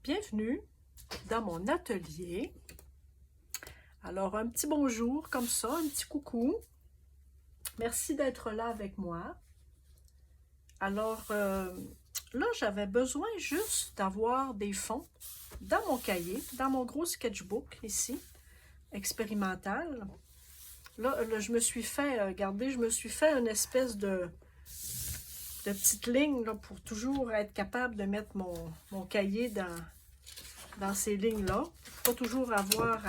bienvenue dans mon atelier. Alors, un petit bonjour comme ça, un petit coucou. Merci d'être là avec moi. Alors, là, j'avais besoin juste d'avoir des fonds dans mon cahier, dans mon gros sketchbook ici, expérimental. Là, je me suis fait, regardez, je me suis fait une espèce de petite ligne là, pour toujours être capable de mettre mon cahier dans ces lignes-là. Pas toujours avoir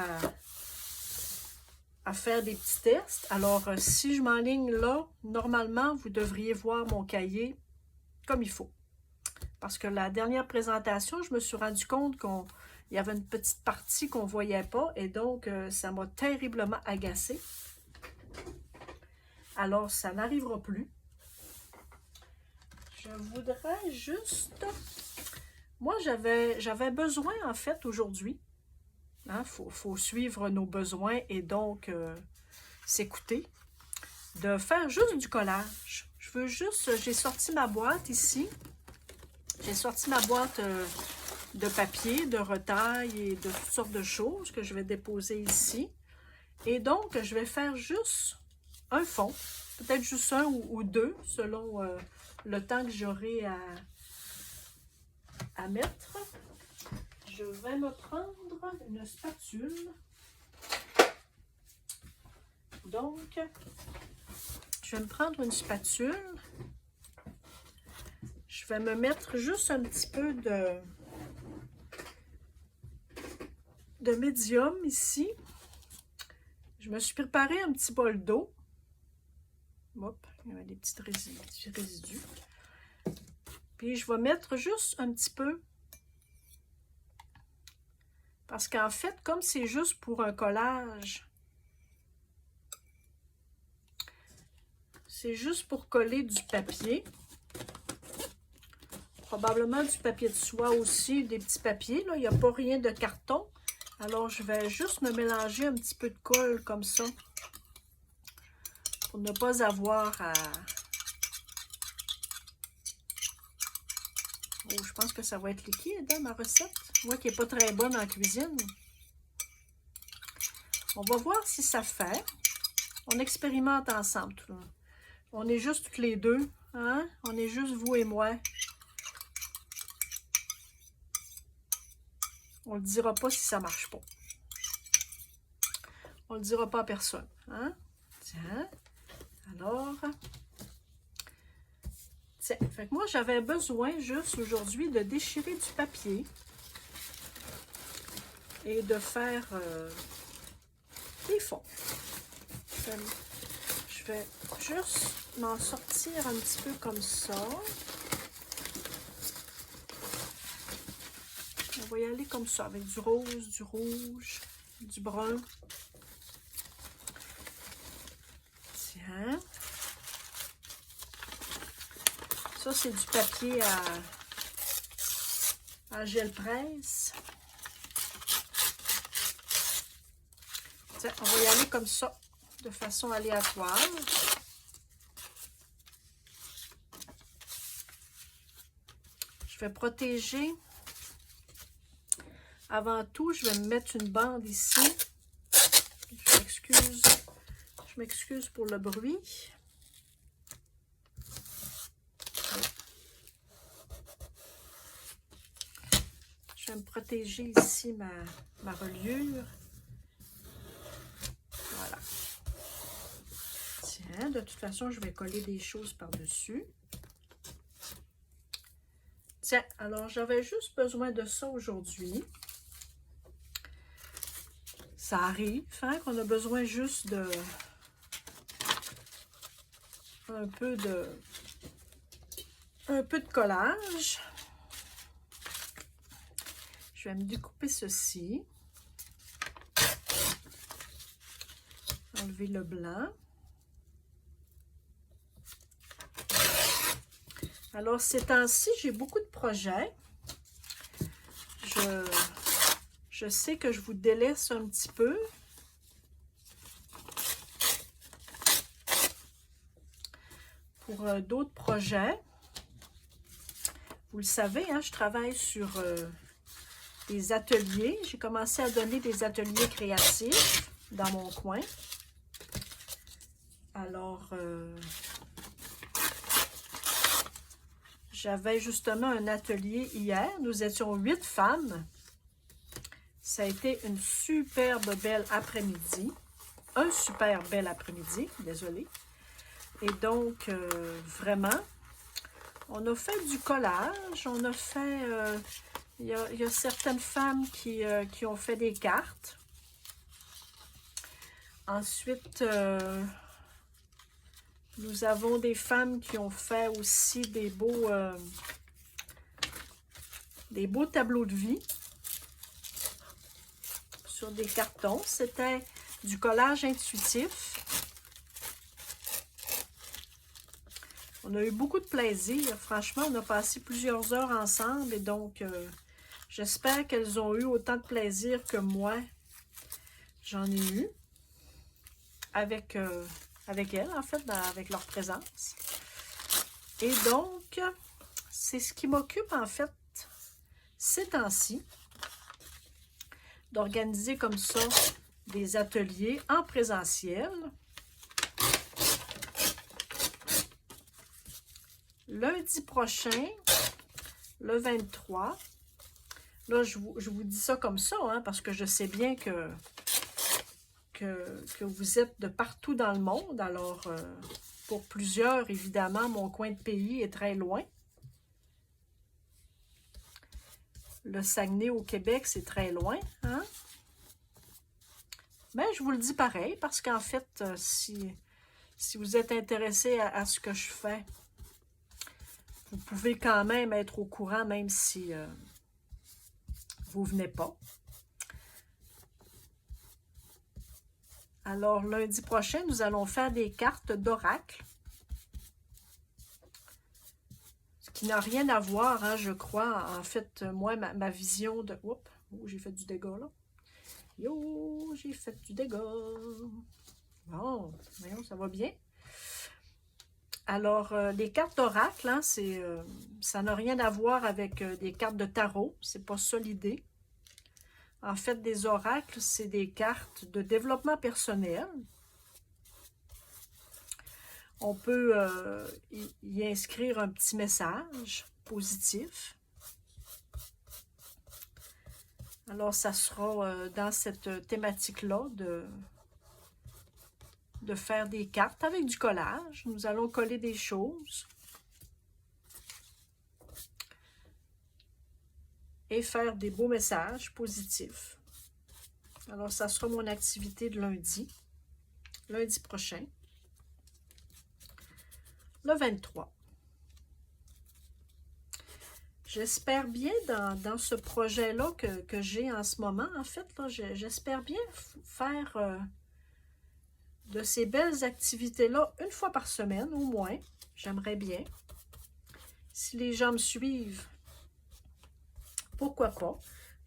à faire des petits tests. Alors, si je m'enligne là, normalement, vous devriez voir mon cahier comme il faut. Parce que la dernière présentation, je me suis rendu compte qu'il y avait une petite partie qu'on ne voyait pas et donc, ça m'a terriblement agacée. Alors, ça n'arrivera plus. Je voudrais juste... Moi, j'avais besoin, en fait, aujourd'hui. Hein, faut suivre nos besoins et donc s'écouter. De faire juste du collage. Je veux juste... J'ai sorti ma boîte ici. J'ai sorti ma boîte de papier, de retaille et de toutes sortes de choses que je vais déposer ici. Et donc, je vais faire juste un fond. Peut-être juste un ou deux, selon le temps que j'aurai à mettre. Je vais me prendre une spatule. Donc, je vais me prendre une spatule. Je vais me mettre juste un petit peu de médium ici. Je me suis préparé un petit bol d'eau. Hop, il y a des petits résidus. Puis je vais mettre juste un petit peu. Parce qu'en fait, comme c'est juste pour un collage, c'est juste pour coller du papier. Probablement du papier de soie aussi, des petits papiers. Là. Il n'y a pas rien de carton. Alors, je vais juste me mélanger un petit peu de colle comme ça. Pour ne pas avoir à... Oh, je pense que ça va être liquide, hein, ma recette. Moi qui n'est pas très bonne en cuisine. On va voir si ça fait. On expérimente ensemble. Tout là. On est juste toutes les deux. Hein? On est juste vous et moi. On ne le dira pas si ça ne marche pas. On ne le dira pas à personne. Hein? Tiens. Alors... Tiens. Fait que moi, j'avais besoin juste aujourd'hui de déchirer du papier. Et de faire des fonds. Je vais juste m'en sortir un petit peu comme ça. On va y aller comme ça, avec du rose, du rouge, du brun. Tiens. Ça, c'est du papier à gel presse. Tiens, on va y aller comme ça, de façon aléatoire. Je vais protéger. Avant tout, je vais me mettre une bande ici. Je m'excuse pour le bruit. Je vais me protéger ici ma reliure. Voilà. Tiens, de toute façon, je vais coller des choses par-dessus. Tiens, alors j'avais juste besoin de ça aujourd'hui. Ça arrive, hein, qu'on a besoin juste de un peu de collage. Je vais me découper ceci. Enlever le blanc. Alors, ces temps-ci, j'ai beaucoup de projets. Je sais que je vous délaisse un petit peu. Pour d'autres projets. Vous le savez, hein, je travaille sur des ateliers. J'ai commencé à donner des ateliers créatifs dans mon coin. Alors, j'avais justement un atelier hier. Nous étions 8 femmes. Ça a été une superbe belle après-midi. Un super bel après-midi, désolée. Et donc, vraiment, on a fait du collage. On a fait... il y a certaines femmes qui ont fait des cartes. Ensuite, nous avons des femmes qui ont fait aussi des beaux tableaux de vie sur des cartons. C'était du collage intuitif. On a eu beaucoup de plaisir. Franchement, on a passé plusieurs heures ensemble et donc, j'espère qu'elles ont eu autant de plaisir que moi, j'en ai eu avec elles, en fait, avec leur présence. Et donc, c'est ce qui m'occupe, en fait, ces temps-ci, d'organiser comme ça des ateliers en présentiel. Lundi prochain, le 23, là, je vous dis ça comme ça, hein, parce que je sais bien que vous êtes de partout dans le monde. Alors, pour plusieurs, évidemment, mon coin de pays est très loin. Le Saguenay au Québec, c'est très loin, hein? Mais je vous le dis pareil, parce qu'en fait, si vous êtes intéressé à ce que je fais, vous pouvez quand même être au courant, même si vous ne venez pas. Alors, lundi prochain, nous allons faire des cartes d'oracle. Ce qui n'a rien à voir, hein, je crois. En fait, moi, ma vision de... Oups, oh, j'ai fait du dégât, là. Yo, j'ai fait du dégât. Bon, voyons, ça va bien. Alors, les cartes d'oracle, hein, ça n'a rien à voir avec des cartes de tarot. C'est pas ça l'idée. En fait, des oracles, c'est des cartes de développement personnel. On peut y inscrire un petit message positif. Alors, ça sera dans cette thématique-là de faire des cartes avec du collage. Nous allons coller des choses. Et faire des beaux messages positifs. Alors, ça sera mon activité de lundi prochain, le 23. J'espère bien dans ce projet-là que j'ai en ce moment, en fait, j'espère bien faire de ces belles activités-là une fois par semaine, au moins. J'aimerais bien. Si les gens me suivent, pourquoi pas?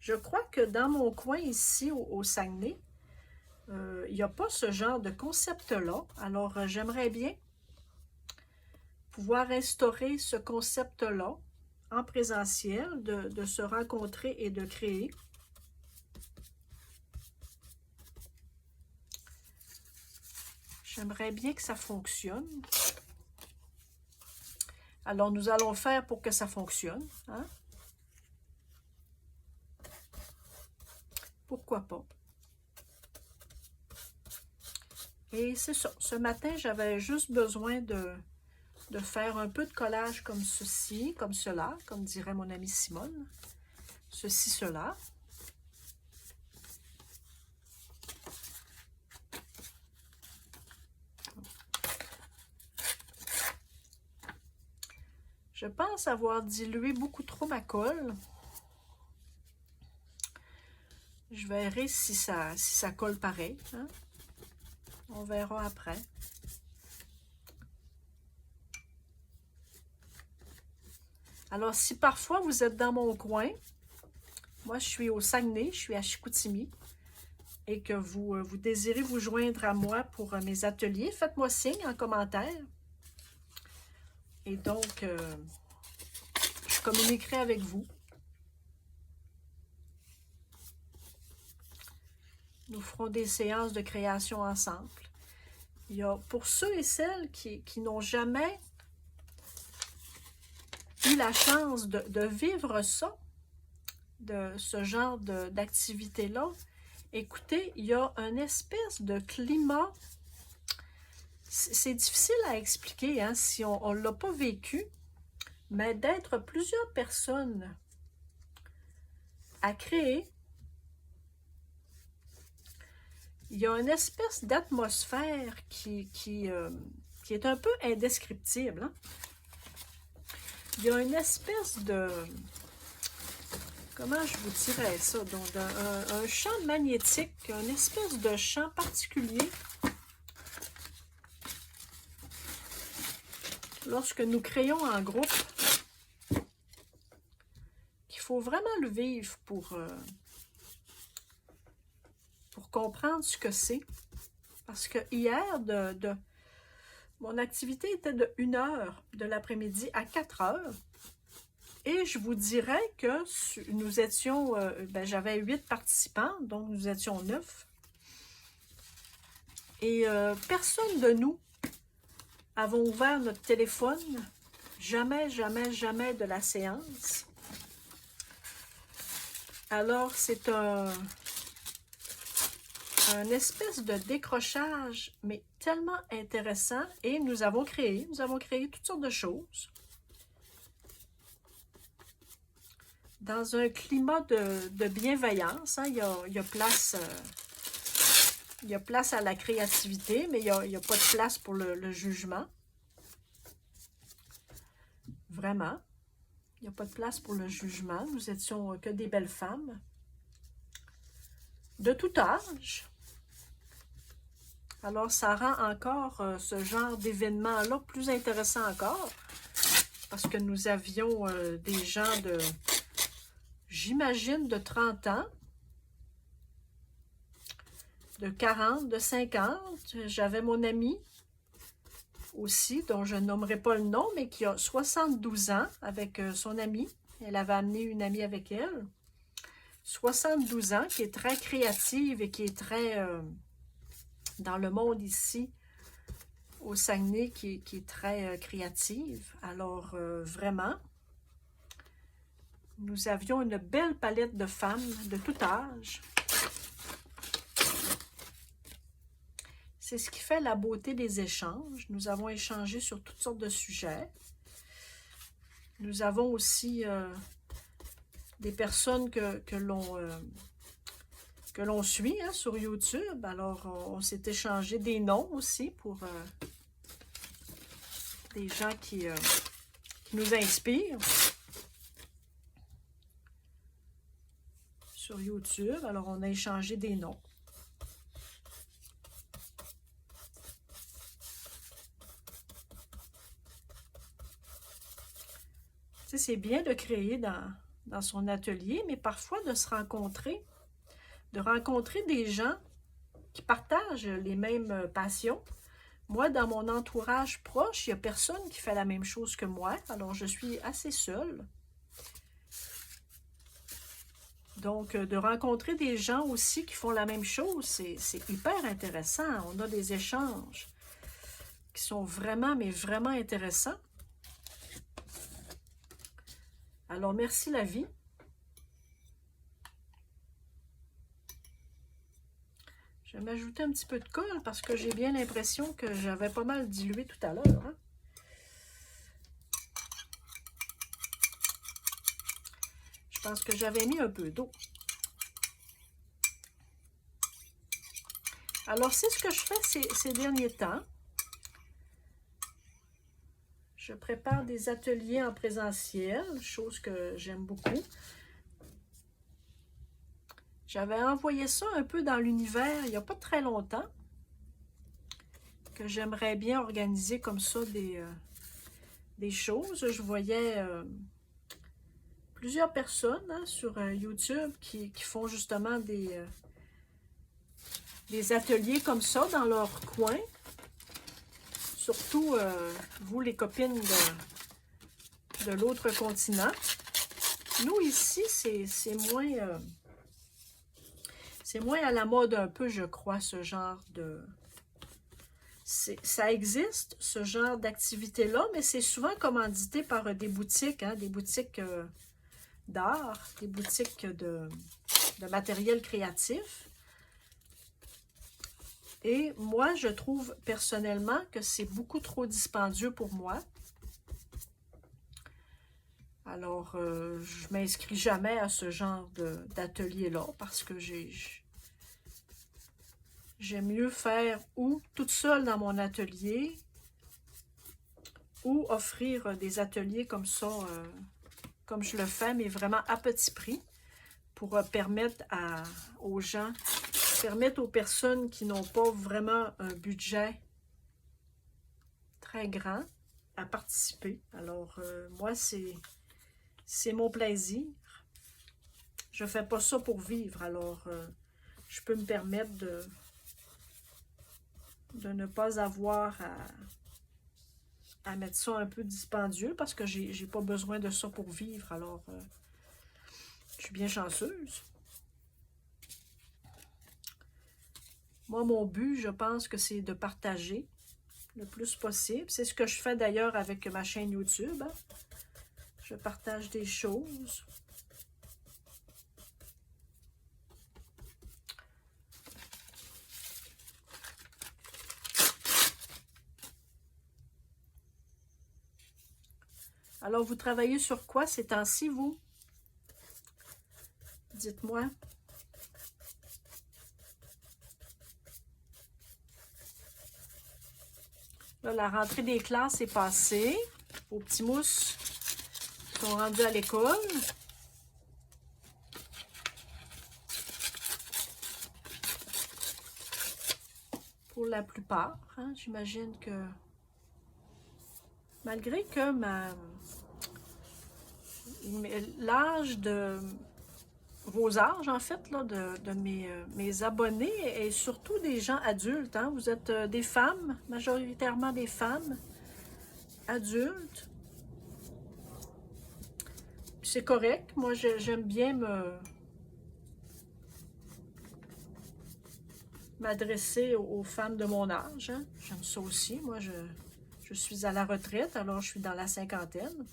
Je crois que dans mon coin ici, au Saguenay, il n'y a pas ce genre de concept-là. Alors, j'aimerais bien pouvoir instaurer ce concept-là en présentiel, de se rencontrer et de créer. J'aimerais bien que ça fonctionne. Alors, nous allons faire pour que ça fonctionne, hein? Pourquoi pas? Et c'est ça. Ce matin, j'avais juste besoin de faire un peu de collage comme ceci, comme cela, comme dirait mon amie Simone. Ceci, cela. Je pense avoir dilué beaucoup trop ma colle. Je verrai si ça colle pareil, hein? On verra après. Alors, si parfois vous êtes dans mon coin, moi je suis au Saguenay, je suis à Chicoutimi, et que vous désirez vous joindre à moi pour mes ateliers, faites-moi signe en commentaire. Et donc, je communiquerai avec vous. Nous ferons des séances de création ensemble. Il y a, pour ceux et celles qui n'ont jamais eu la chance de vivre ça, de ce genre d'activité-là, écoutez, il y a une espèce de climat, c'est difficile à expliquer hein, si on ne l'a pas vécu, mais d'être plusieurs personnes à créer, il y a une espèce d'atmosphère qui est un peu indescriptible. Hein? Il y a une espèce de... Comment je vous dirais ça? Donc, un champ magnétique, une espèce de champ particulier. Lorsque nous créons en groupe, qu'il faut vraiment le vivre pour comprendre ce que c'est. Parce que hier, mon activité était de 1h de l'après-midi à 4h. Et je vous dirais que nous étions, j'avais 8 participants, donc nous étions 9. Et personne de nous avons ouvert notre téléphone. Jamais, jamais, jamais de la séance. Alors, c'est un espèce de décrochage, mais tellement intéressant. Et nous avons créé toutes sortes de choses. Dans un climat de bienveillance, hein, il y a place à la créativité, mais il n'y a pas de place pour le jugement. Vraiment. Il n'y a pas de place pour le jugement. Nous étions que des belles femmes. De tout âge. Alors, ça rend encore ce genre d'événement-là plus intéressant encore. Parce que nous avions des gens de... J'imagine de 30 ans, de 40, de 50. J'avais mon amie aussi, dont je ne nommerai pas le nom, mais qui a 72 ans avec son amie. Elle avait amené une amie avec elle. 72 ans, qui est très créative et qui est très dans le monde ici, au Saguenay, qui est très créative. Alors, vraiment... Nous avions une belle palette de femmes de tout âge. C'est ce qui fait la beauté des échanges. Nous avons échangé sur toutes sortes de sujets. Nous avons aussi des personnes que l'on suit hein, sur YouTube. Alors, on s'est échangé des noms aussi pour des gens qui nous inspirent. Sur YouTube. Alors, on a échangé des noms. Tu sais, c'est bien de créer dans son atelier, mais parfois de se rencontrer, de rencontrer des gens qui partagent les mêmes passions. Moi, dans mon entourage proche, il n'y a personne qui fait la même chose que moi. Alors, je suis assez seule. Donc, de rencontrer des gens aussi qui font la même chose, c'est hyper intéressant. On a des échanges qui sont vraiment, mais vraiment intéressants. Alors, merci la vie. Je vais m'ajouter un petit peu de colle parce que j'ai bien l'impression que j'avais pas mal dilué tout à l'heure. Hein? Je pense que j'avais mis un peu d'eau. Alors, c'est ce que je fais ces derniers temps. Je prépare des ateliers en présentiel, chose que j'aime beaucoup. J'avais envoyé ça un peu dans l'univers il n'y a pas très longtemps, que j'aimerais bien organiser comme ça des choses. Je voyais... plusieurs personnes hein, sur YouTube qui font justement des ateliers comme ça dans leur coin. Surtout, vous les copines de l'autre continent. Nous, ici, c'est C'est moins à la mode un peu, je crois, ce genre de... Ça existe, ce genre d'activité-là, mais c'est souvent commandité par des boutiques, hein, des boutiques d'art, des boutiques de matériel créatif. Et moi, je trouve personnellement que c'est beaucoup trop dispendieux pour moi. Alors, je ne m'inscris jamais à ce genre d'atelier-là parce que j'aime mieux faire ou toute seule dans mon atelier ou offrir des ateliers comme ça, comme je le fais, mais vraiment à petit prix pour permettre aux gens, permettre aux personnes qui n'ont pas vraiment un budget très grand à participer. Alors, moi, c'est mon plaisir. Je ne fais pas ça pour vivre, alors je peux me permettre de ne pas avoir à mettre ça un peu dispendieux parce que j'ai pas besoin de ça pour vivre. Alors, je suis bien chanceuse. Moi, mon but, je pense que c'est de partager le plus possible. C'est ce que je fais d'ailleurs avec ma chaîne YouTube. Hein. Je partage des choses. Alors, vous travaillez sur quoi ces temps-ci, vous? Dites-moi. Là, la rentrée des classes est passée. Vos petits mousses sont rendus à l'école. Pour la plupart, hein, j'imagine que malgré que l'âge de vos âges, en fait, là, de mes abonnés et surtout des gens adultes. Hein? Vous êtes des femmes, majoritairement des femmes adultes. C'est correct. Moi, j'aime bien m'adresser aux femmes de mon âge. Hein? J'aime ça aussi. Moi, je suis à la retraite, alors je suis dans la cinquantaine.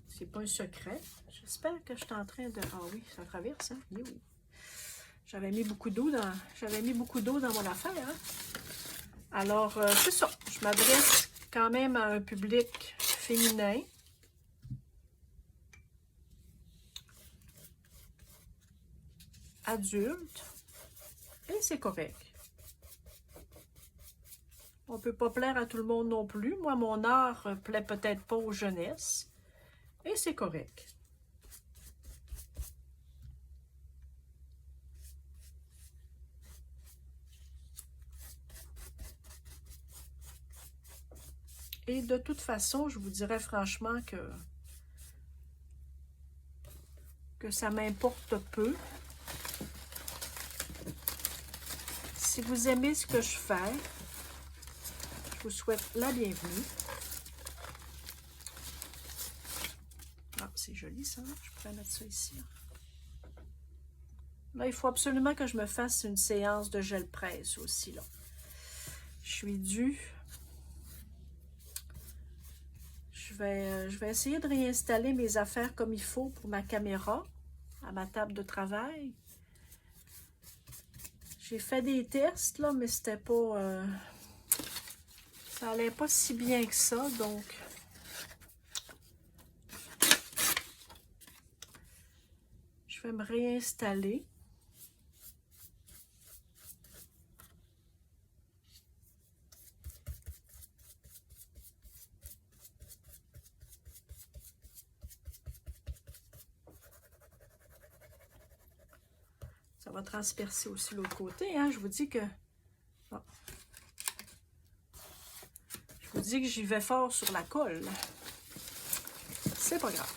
C'est pas un secret. J'espère que je suis en train de... Ah oui, ça traverse, hein? J'avais mis beaucoup d'eau dans mon affaire. Hein? Alors, c'est ça. Je m'adresse quand même à un public féminin. Adulte. Et c'est correct. On ne peut pas plaire à tout le monde non plus. Moi, mon art plaît peut-être pas aux jeunesses. Et c'est correct. Et de toute façon, je vous dirais franchement que ça m'importe peu. Si vous aimez ce que je fais, je vous souhaite la bienvenue. Ah, c'est joli ça. Je pourrais mettre ça ici. Là, il faut absolument que je me fasse une séance de gel presse aussi. Là. Je suis due. Je vais essayer de réinstaller mes affaires comme il faut pour ma caméra à ma table de travail. J'ai fait des tests, là, mais c'était pas... ça allait pas si bien que ça, donc... Je vais me réinstaller. Ça va transpercer aussi l'autre côté, hein. Je vous dis que... Oh. Je vous dis que j'y vais fort sur la colle. C'est pas grave.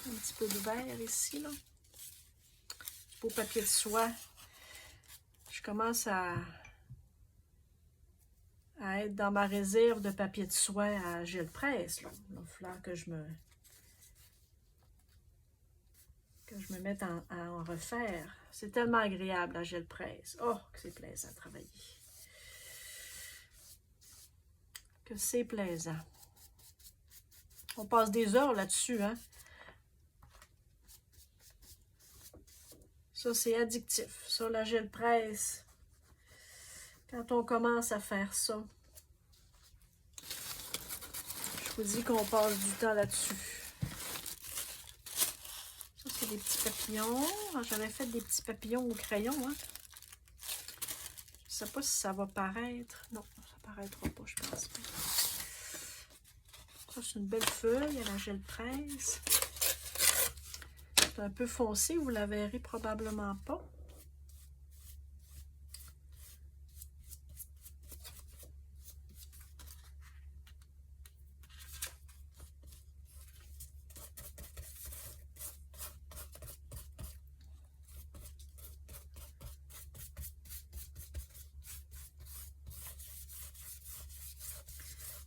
Un petit peu de verre ici, là. Beau papier de soie. Je commence à être dans ma réserve de papier de soie à gel presse. Là. Il va falloir que je me que je me mette à en refaire. C'est tellement agréable la gel presse. Oh, que c'est plaisant à travailler. Que c'est plaisant. On passe des heures là-dessus, hein? Ça, c'est addictif. Ça, la gel presse, quand on commence à faire ça, je vous dis qu'on passe du temps là-dessus. Ça, c'est des petits papillons. J'avais fait des petits papillons au crayon, hein? Je ne sais pas si ça va paraître. Non, ça ne paraîtra pas, je pense pas. Ça, c'est une belle feuille à la gel presse. C'est un peu foncé, vous la verrez probablement pas.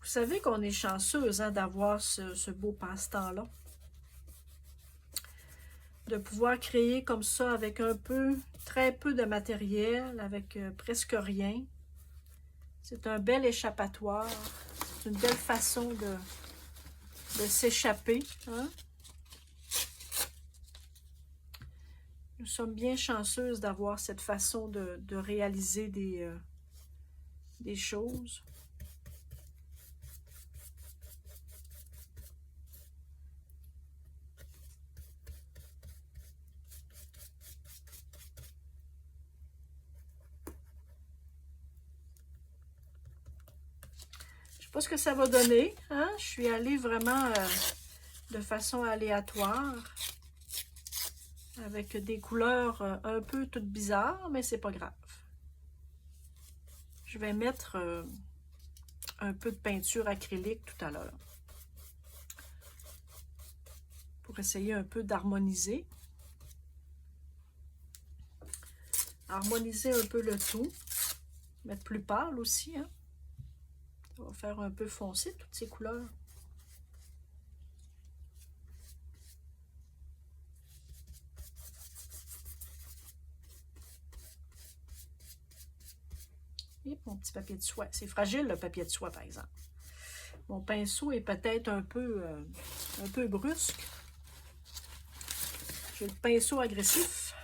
Vous savez qu'on est chanceuse, hein, d'avoir ce beau passe-temps-là. De pouvoir créer comme ça avec très peu de matériel, avec presque rien. C'est un bel échappatoire. C'est une belle façon de s'échapper, hein? Nous sommes bien chanceuses d'avoir cette façon de réaliser des choses. Je ne sais pas ce que ça va donner, hein? Je suis allée vraiment de façon aléatoire, avec des couleurs un peu toutes bizarres, mais c'est pas grave. Je vais mettre un peu de peinture acrylique tout à l'heure pour essayer un peu d'harmoniser. Harmoniser un peu le tout. Mettre plus pâle aussi, hein? Ça va faire un peu foncé toutes ces couleurs. Et mon petit papier de soie. C'est fragile le papier de soie par exemple. Mon pinceau est peut-être un peu brusque. J'ai le pinceau agressif.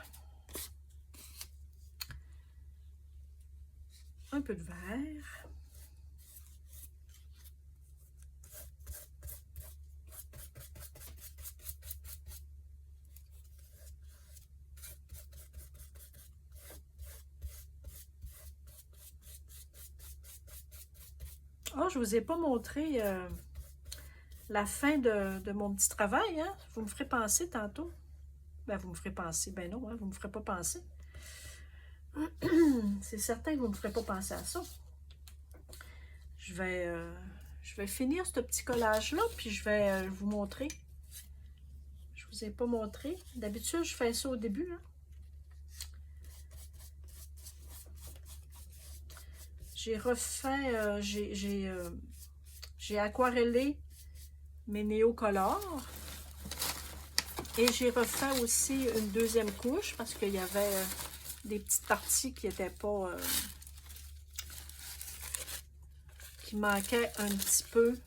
Un peu de vert. Oh, je ne vous ai pas montré la fin de mon petit travail, hein? Vous me ferez penser tantôt. Ben, vous me ferez penser. Ben non, hein? Vous ne me ferez pas penser. C'est certain que vous ne me ferez pas penser à ça. Je vais finir ce petit collage-là, puis je vais vous montrer. Je ne vous ai pas montré. D'habitude, je fais ça au début, hein? J'ai refait, j'ai aquarellé mes néocolores. Et j'ai refait aussi une deuxième couche parce qu'il y avait des petites parties qui n'étaient pas... qui manquaient un petit peu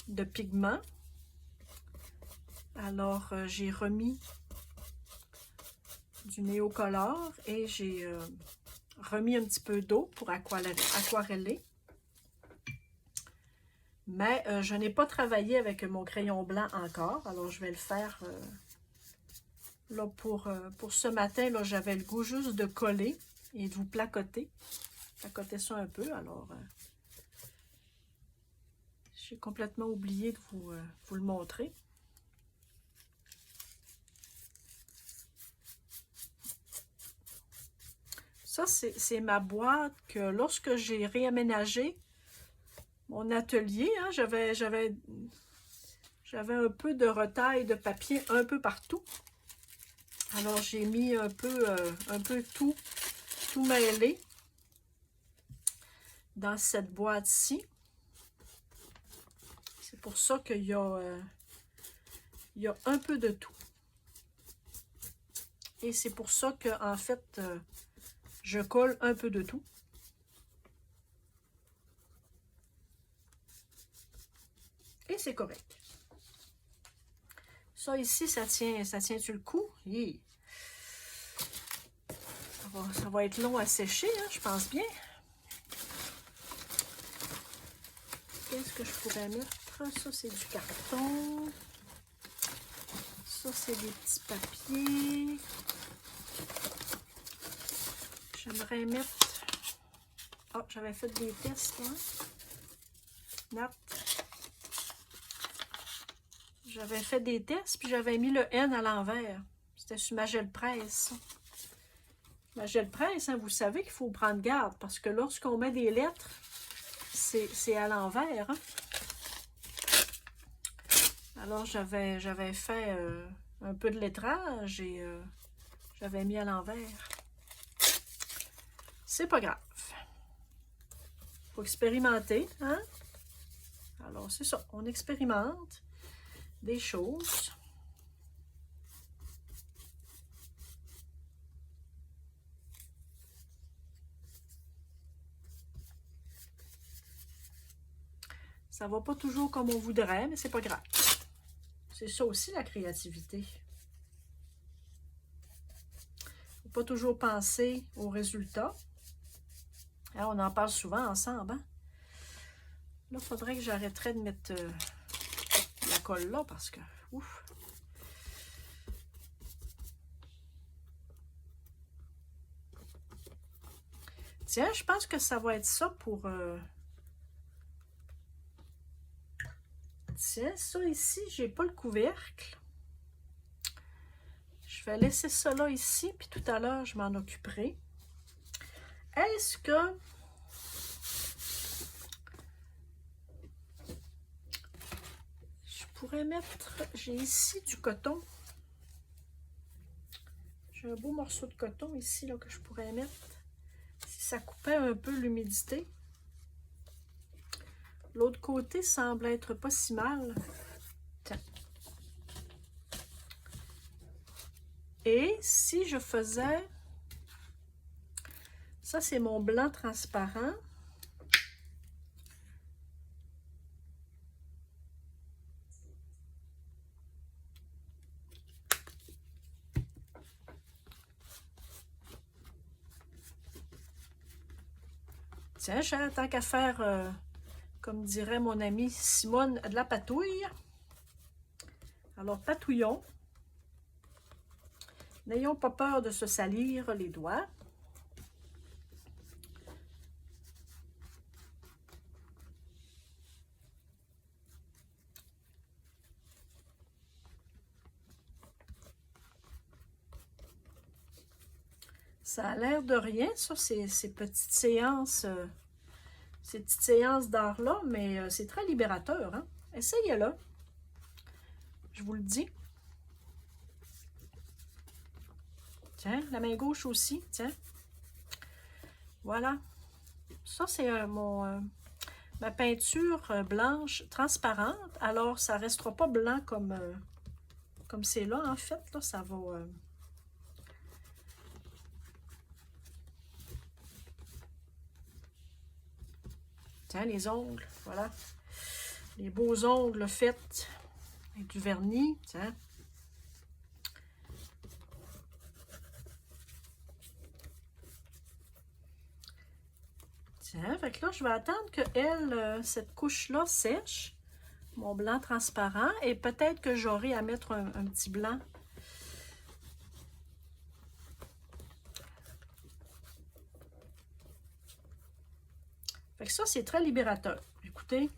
de pigment. Alors, j'ai remis du néocolore et j'ai remis un petit peu d'eau pour aquareller. Mais je n'ai pas travaillé avec mon crayon blanc encore. Alors, je vais le faire là pour ce matin. Là, j'avais le goût juste de coller et de vous placoter. Placoter ça un peu. Alors, j'ai complètement oublié de vous le montrer. Ça, c'est ma boîte que lorsque j'ai réaménagé mon atelier, hein, j'avais un peu de retaille de papier un peu partout. Alors, j'ai mis un peu tout mêlé dans cette boîte-ci. C'est pour ça qu'il y a un peu de tout. Et c'est pour ça que, en fait, je colle un peu de tout. Et c'est correct. Ça ici, ça tient sur le cou. Yeah. Ça va être long à sécher, hein, je pense bien. Qu'est-ce que je pourrais mettre? Ça, c'est du carton. Ça, c'est des petits papiers. J'aimerais mettre... Oh, j'avais fait des tests, là. Nat. J'avais fait des tests, puis j'avais mis le N à l'envers. C'était sur ma gel presse. Ma gel presse, hein, vous savez qu'il faut prendre garde, parce que lorsqu'on met des lettres, c'est à l'envers. Hein? Alors, j'avais fait un peu de lettrage et j'avais mis à l'envers. C'est pas grave. Faut expérimenter, hein? Alors, c'est ça. On expérimente des choses. Ça va pas toujours comme on voudrait, mais c'est pas grave. C'est ça aussi, la créativité. Faut pas toujours penser au résultat. Hein, on en parle souvent ensemble. Hein? Là, il faudrait que j'arrêterais de mettre la colle là parce que, ouf. Tiens, je pense que ça va être ça pour... Tiens, ça ici, j'ai pas le couvercle. Je vais laisser ça là ici, puis tout à l'heure, je m'en occuperai. Est-ce que... je pourrais mettre... J'ai ici du coton. J'ai un beau morceau de coton ici là, que je pourrais mettre. Si ça coupait un peu l'humidité. L'autre côté semble être pas si mal. Tiens. Et si je faisais... Ça, c'est mon blanc transparent. Tiens, tant qu'à faire, comme dirait mon amie Simone, de la patouille. Alors, patouillons. N'ayons pas peur de se salir les doigts. Ça a l'air de rien, ça, ces petites séances, d'art-là, mais c'est très libérateur. Hein? Essayez-le. Je vous le dis. Tiens, la main gauche aussi, tiens. Voilà. Ça, c'est ma peinture blanche transparente. Alors, ça ne restera pas blanc comme c'est là, en fait. Là, ça va... Tiens, les ongles, voilà. Les beaux ongles faits avec du vernis, tiens. Tiens, fait que là, je vais attendre que cette couche-là sèche, mon blanc transparent, et peut-être que j'aurai à mettre un petit blanc. Fait que ça, c'est très libérateur. Écoutez,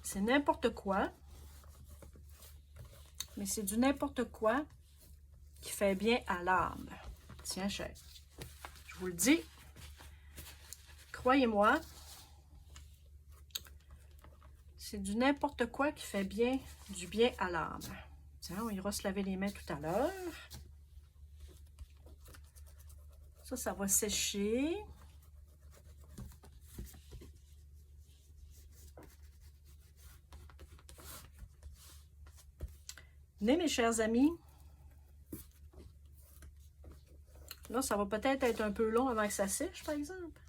c'est n'importe quoi, mais c'est du n'importe quoi qui fait bien à l'âme. Tiens, cher, je vous le dis, croyez-moi, c'est du n'importe quoi qui fait du bien à l'âme. Tiens, on ira se laver les mains tout à l'heure. Ça va sécher. Venez, mes chers amis. Là, ça va peut-être être un peu long avant que ça sèche, par exemple.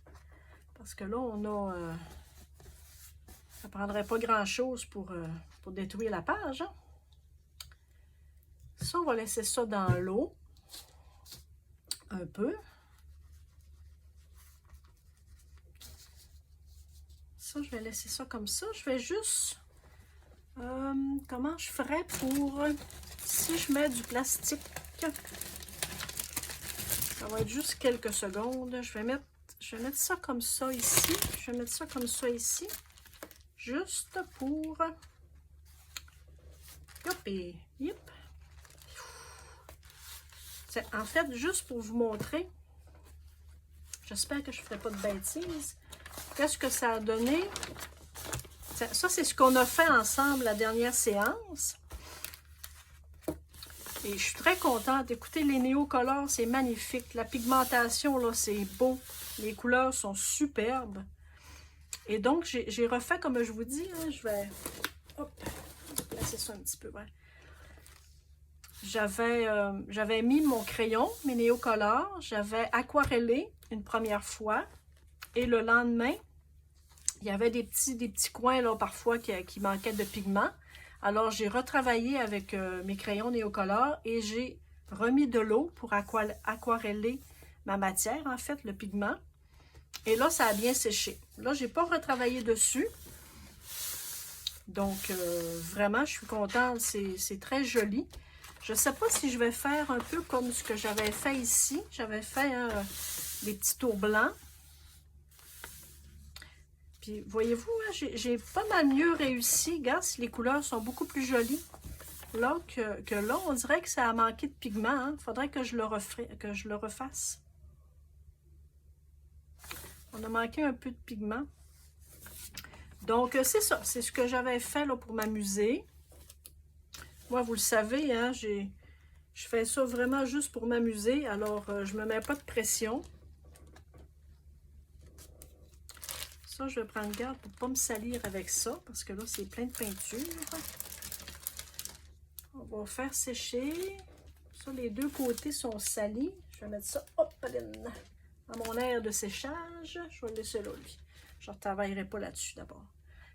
Parce que là, on a... ça ne prendrait pas grand-chose pour détruire la page. Hein? Ça, on va laisser ça dans l'eau. Un peu. Ça, je vais laisser ça comme ça. Je vais juste... comment je ferais pour... si je mets du plastique... Ça va être juste quelques secondes. Je vais mettre ça comme ça ici. Je vais mettre ça comme ça ici. Juste pour... Hop et... Yep. C'est en fait juste pour vous montrer. J'espère que je ne ferai pas de bêtises. Qu'est-ce que ça a donné? Ça, c'est ce qu'on a fait ensemble la dernière séance. Et je suis très contente. Écoutez, les néocolores, c'est magnifique. La pigmentation, là, c'est beau. Les couleurs sont superbes. Et donc, j'ai refait, comme je vous dis, hein, je vais... Hop, placer ça un petit peu, ouais. J'avais mis mon crayon, mes néocolores. J'avais aquarellé une première fois. Et le lendemain, il y avait des petits coins, là, parfois, qui manquaient de pigment. Alors, j'ai retravaillé avec mes crayons néocolores et j'ai remis de l'eau pour aquareller ma matière, en fait, le pigment. Et là, ça a bien séché. Là, je n'ai pas retravaillé dessus. Donc, vraiment, je suis contente. C'est très joli. Je ne sais pas si je vais faire un peu comme ce que j'avais fait ici. J'avais fait des petits tours blancs. Puis, voyez-vous, hein, j'ai pas mal mieux réussi. Regarde, les couleurs sont beaucoup plus jolies. Là, que là, on dirait que ça a manqué de pigment. Il faudrait que je le refasse. On a manqué un peu de pigment. Donc, c'est ça. C'est ce que j'avais fait là, pour m'amuser. Moi, vous le savez, hein, je fais ça vraiment juste pour m'amuser. Alors, je ne me mets pas de pression. Ça, je vais prendre garde pour ne pas me salir avec ça, parce que là, c'est plein de peinture. On va faire sécher. Ça, les deux côtés sont salis. Je vais mettre ça, hop, à mon air de séchage. Je vais le laisser là, lui. Je ne retravaillerai pas là-dessus d'abord.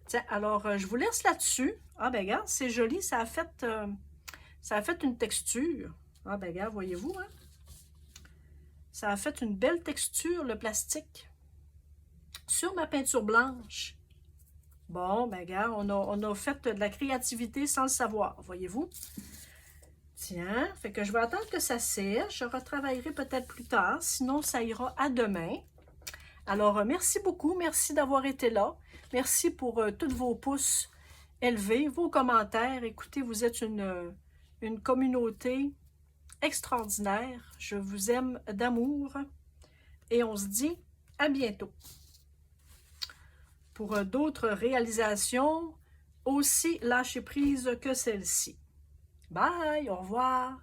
Tiens, alors, je vous laisse là-dessus. Ah, ben, regarde, c'est joli. Ça a fait une texture. Ah, ben, regarde, voyez-vous, hein? Ça a fait une belle texture, le plastique. Sur ma peinture blanche. Bon, ben regarde, on a fait de la créativité sans le savoir, voyez-vous? Tiens, fait que je vais attendre que ça sèche. Je retravaillerai peut-être plus tard, sinon ça ira à demain. Alors, merci beaucoup, merci d'avoir été là. Merci pour tous vos pouces élevés, vos commentaires. Écoutez, vous êtes une communauté extraordinaire. Je vous aime d'amour et on se dit à bientôt. Pour d'autres réalisations aussi lâcher prise que celle-ci. Bye, au revoir.